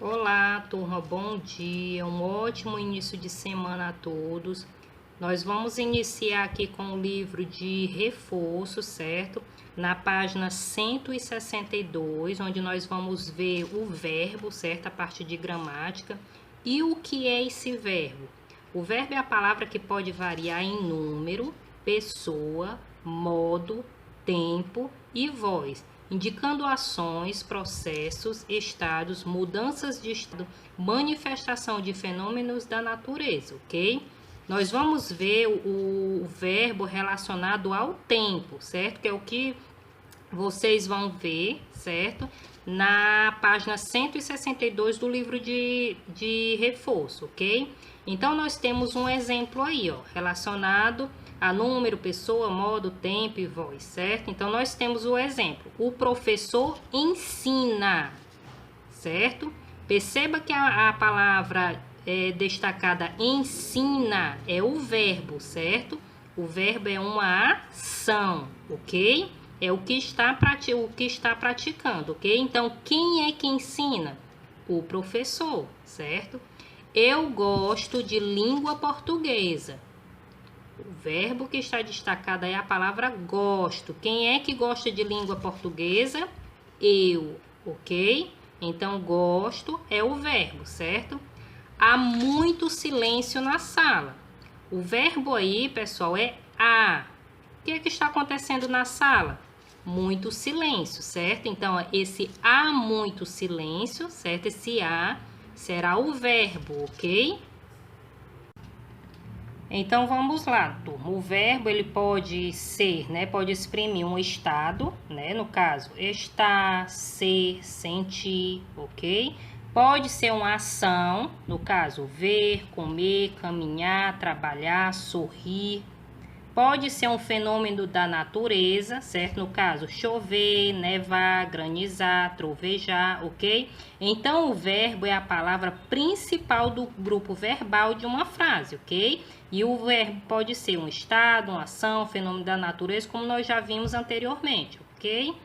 Olá, turma, bom dia, um ótimo início de semana a todos. Nós vamos iniciar aqui com o livro de reforço, certo? Na página 162, onde nós vamos ver o verbo, certo? A parte de gramática. E o que é esse verbo? O verbo é a palavra que pode variar em número, pessoa, modo, tempo e voz, indicando ações, processos, estados, mudanças de estado, manifestação de fenômenos da natureza, ok? Nós vamos ver o verbo relacionado ao tempo, certo? Que é o que vocês vão ver, certo? Na página 162 do livro de reforço, ok? Então, nós temos um exemplo aí, ó, relacionado a número, pessoa, modo, tempo e voz, certo? Então, nós temos o exemplo. O professor ensina, certo? Perceba que a palavra destacada ensina é o verbo, certo? O verbo é uma ação, ok? É o que está praticando, ok? Então, quem é que ensina? O professor, certo? Eu gosto de língua portuguesa. O verbo que está destacado é a palavra gosto. Quem é que gosta de língua portuguesa? Eu, ok? Então, gosto é o verbo, certo? Há muito silêncio na sala. O verbo aí, pessoal, é há. O que é que está acontecendo na sala? Muito silêncio, certo? Então, esse há muito silêncio, certo? Esse há será o verbo, ok? Então, vamos lá, turma. O verbo, ele pode ser, né? Pode exprimir um estado, né? No caso, estar, ser, sentir, ok? Pode ser uma ação, no caso, ver, comer, caminhar, trabalhar, sorrir. Pode ser um fenômeno da natureza, certo? No caso, chover, nevar, granizar, trovejar, ok? Então, o verbo é a palavra principal do grupo verbal de uma frase, ok? E o verbo pode ser um estado, uma ação, um fenômeno da natureza, como nós já vimos anteriormente, ok?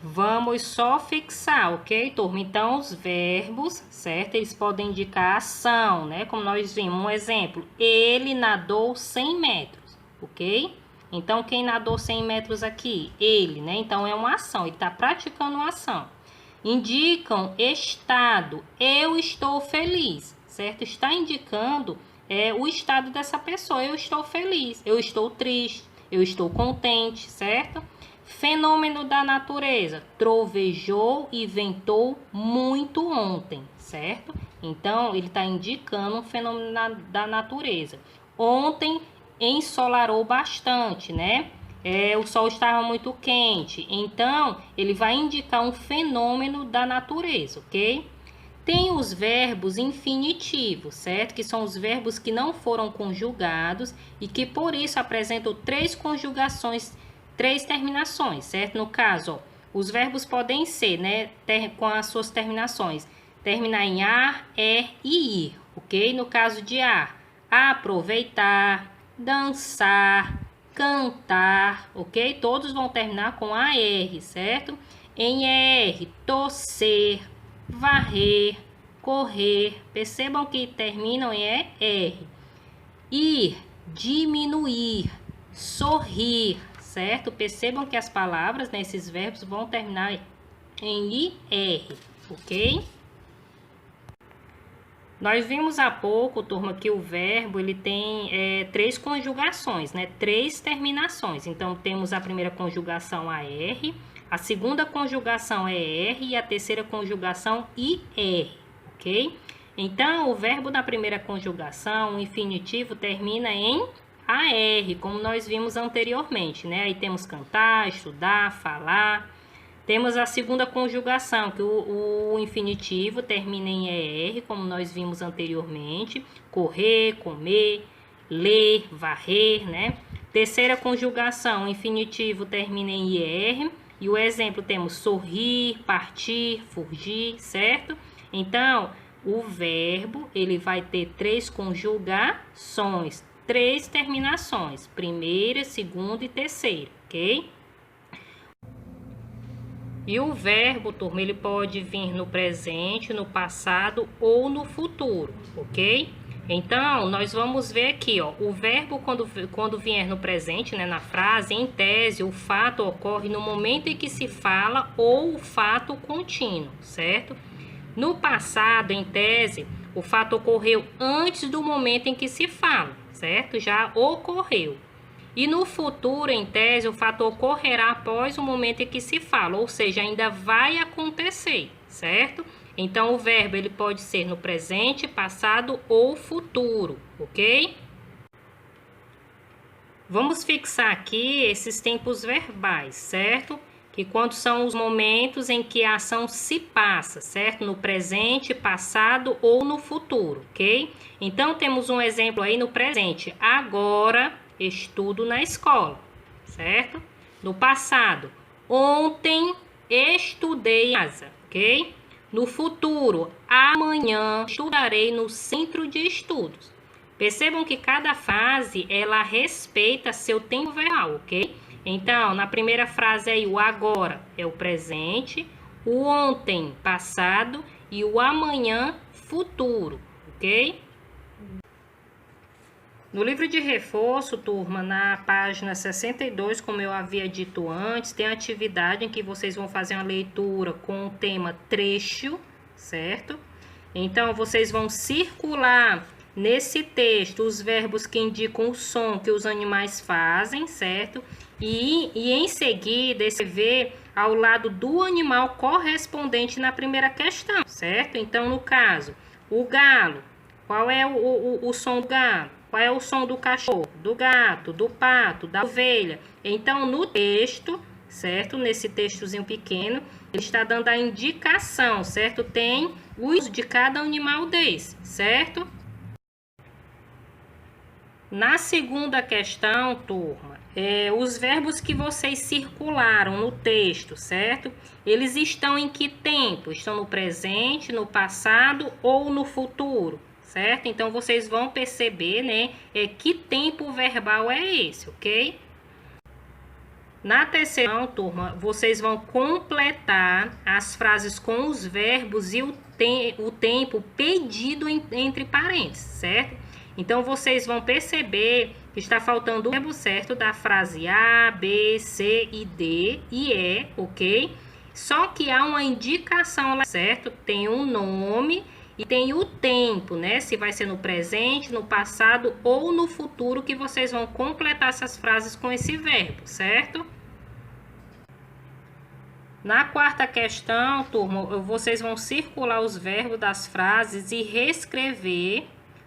Vamos só fixar, ok, turma? Então, os verbos, certo? Eles podem indicar ação, né? Como nós vimos, um exemplo. Ele nadou 100 metros, ok? Então, quem nadou 100 metros aqui? Ele, né? Então, é uma ação, ele está praticando uma ação. Indicam estado. Eu estou feliz, certo? Está indicando o estado dessa pessoa. Eu estou feliz, eu estou triste, eu estou contente, certo? Fenômeno da natureza. Trovejou e ventou muito ontem, certo? Então, ele está indicando um fenômeno da natureza. Ontem ensolarou bastante, né? O sol estava muito quente. Então, ele vai indicar um fenômeno da natureza, ok? Tem os verbos infinitivos, certo? Que são os verbos que não foram conjugados e que, por isso, apresentam três conjugações, três terminações, certo? No caso, ó, os verbos podem ser, né, com as suas terminações, terminar em ar, e ir, ok? No caso de ar, aproveitar, dançar, cantar, ok? Todos vão terminar com AR, certo? Em R, torcer, varrer, correr. Percebam que terminam em R. Ir, diminuir, sorrir, certo? Percebam que as palavras, né, esses verbos vão terminar em IR, ok? Nós vimos há pouco, turma, que o verbo ele tem três conjugações, né? Três terminações. Então, temos a primeira conjugação AR, a segunda conjugação ER e a terceira conjugação IR, ok? Então, o verbo da primeira conjugação, o infinitivo, termina em AR, como nós vimos anteriormente, né? Aí temos cantar, estudar, falar. Temos a segunda conjugação, que o infinitivo termina em ER, como nós vimos anteriormente. Correr, comer, ler, varrer, né? Terceira conjugação, o infinitivo termina em IR. E o exemplo temos sorrir, partir, fugir, certo? Então, o verbo, ele vai ter três conjugações, três terminações. Primeira, segunda e terceira, ok? E o verbo, turma, ele pode vir no presente, no passado ou no futuro, ok? Então, nós vamos ver aqui, ó, o verbo quando vier no presente, né, na frase, em tese, o fato ocorre no momento em que se fala ou o fato contínuo, certo? No passado, em tese, o fato ocorreu antes do momento em que se fala, certo? Já ocorreu. E no futuro, em tese, o fato ocorrerá após o momento em que se fala, ou seja, ainda vai acontecer, certo? Então, o verbo ele pode ser no presente, passado ou futuro, ok? Vamos fixar aqui esses tempos verbais, certo? Que quando são os momentos em que a ação se passa, certo? No presente, passado ou no futuro, ok? Então, temos um exemplo aí no presente. Agora, estudo na escola, certo? No passado, ontem estudei em casa, ok? No futuro, amanhã estudarei no centro de estudos. Percebam que cada frase, ela respeita seu tempo verbal, ok? Então, na primeira frase aí, o agora é o presente, o ontem, passado, e o amanhã, futuro, ok? No livro de reforço, turma, na página 62, como eu havia dito antes, tem a atividade em que vocês vão fazer uma leitura com o tema trecho, certo? Então, vocês vão circular nesse texto os verbos que indicam o som que os animais fazem, certo? E em seguida, escrever ao lado do animal correspondente na primeira questão, certo? Então, no caso, o galo, qual é o som do galo? Qual é o som do cachorro, do gato, do pato, da ovelha? Então, no texto, certo? Nesse textozinho pequeno, ele está dando a indicação, certo? Tem o uso de cada animal desse, certo? Na segunda questão, turma, os verbos que vocês circularam no texto, certo? Eles estão em que tempo? Estão no presente, no passado ou no futuro? Certo? Então, vocês vão perceber, né, que tempo verbal é esse, ok? Na terceira, turma, vocês vão completar as frases com os verbos e o tempo pedido entre parênteses, certo? Então, vocês vão perceber que está faltando o verbo certo da frase A, B, C e D e E, ok? Só que há uma indicação lá, certo? Tem um nome e tem o tempo, né? Se vai ser no presente, no passado ou no futuro, que vocês vão completar essas frases com esse verbo, certo? Na quarta questão, turma, vocês vão circular os verbos das frases e reescrever,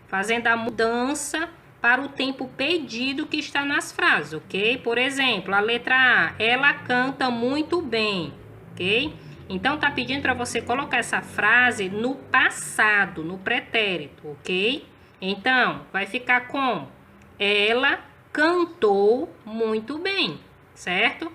fazendo a mudança para o tempo pedido que está nas frases, ok? Por exemplo, a letra A, ela canta muito bem, ok? Então, tá pedindo para você colocar essa frase no passado, no pretérito, ok? Então, vai ficar como? Ela cantou muito bem, certo?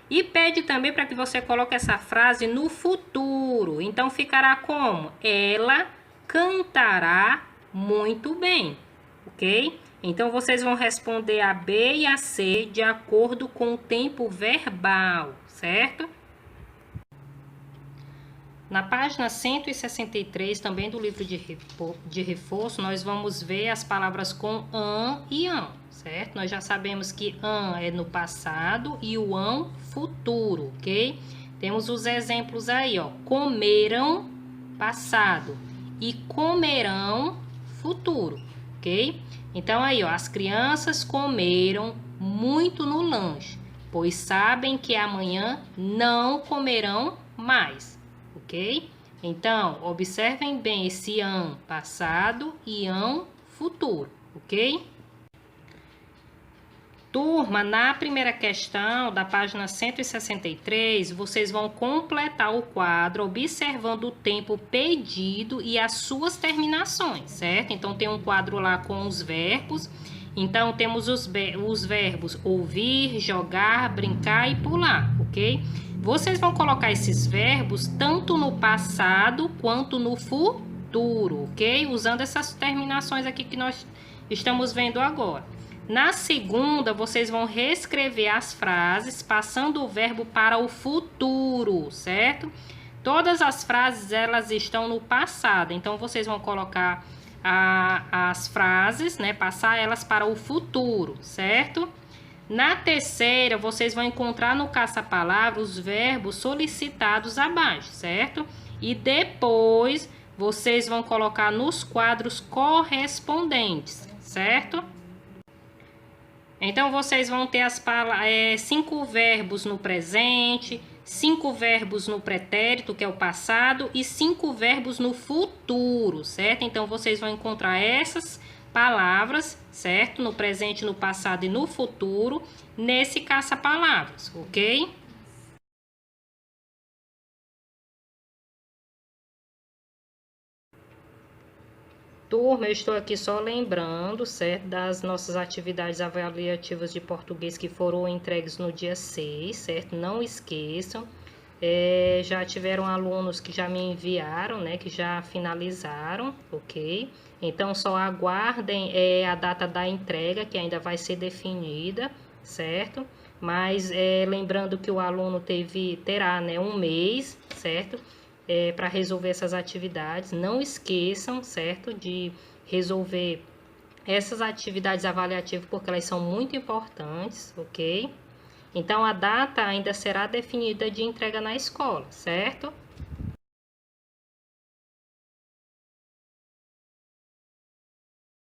E pede também para que você coloque essa frase no futuro. Então, ficará como? Ela cantará muito bem, ok? Então, vocês vão responder a B e a C de acordo com o tempo verbal, certo? Na página 163, também do livro de reforço, nós vamos ver as palavras com an e an, certo? Nós já sabemos que an é no passado e o an futuro, ok? Temos os exemplos aí, ó. Comeram, passado, e comerão, futuro, ok? Então, aí, ó, as crianças comeram muito no lanche, pois sabem que amanhã não comerão mais. Ok? Então, observem bem esse an passado e an futuro, ok? Turma, na primeira questão da página 163, vocês vão completar o quadro observando o tempo pedido e as suas terminações, certo? Então, tem um quadro lá com os verbos. Então, temos os verbos ouvir, jogar, brincar e pular, ok? Vocês vão colocar esses verbos tanto no passado quanto no futuro, ok? Usando essas terminações aqui que nós estamos vendo agora. Na segunda, vocês vão reescrever as frases, passando o verbo para o futuro, certo? Todas as frases, elas estão no passado, então vocês vão colocar as frases, né? Passar elas para o futuro, certo? Na terceira, vocês vão encontrar no caça-palavra os verbos solicitados abaixo, certo? E depois, vocês vão colocar nos quadros correspondentes, certo? Então, vocês vão ter 5 verbos no presente, 5 verbos no pretérito, que é o passado, e 5 verbos no futuro, certo? Então, vocês vão encontrar essas palavras, certo? No presente, no passado e no futuro, nesse caça-palavras, ok? Turma, eu estou aqui só lembrando, certo, das nossas atividades avaliativas de português que foram entregues no dia 6, certo? Não esqueçam. Já tiveram alunos que já me enviaram, né, que já finalizaram, ok? Então, só aguardem a data da entrega, que ainda vai ser definida, certo? Mas lembrando que o aluno terá, né, um mês, certo? Para resolver essas atividades. Não esqueçam, certo, de resolver essas atividades avaliativas, porque elas são muito importantes, ok? Então, a data ainda será definida de entrega na escola, certo?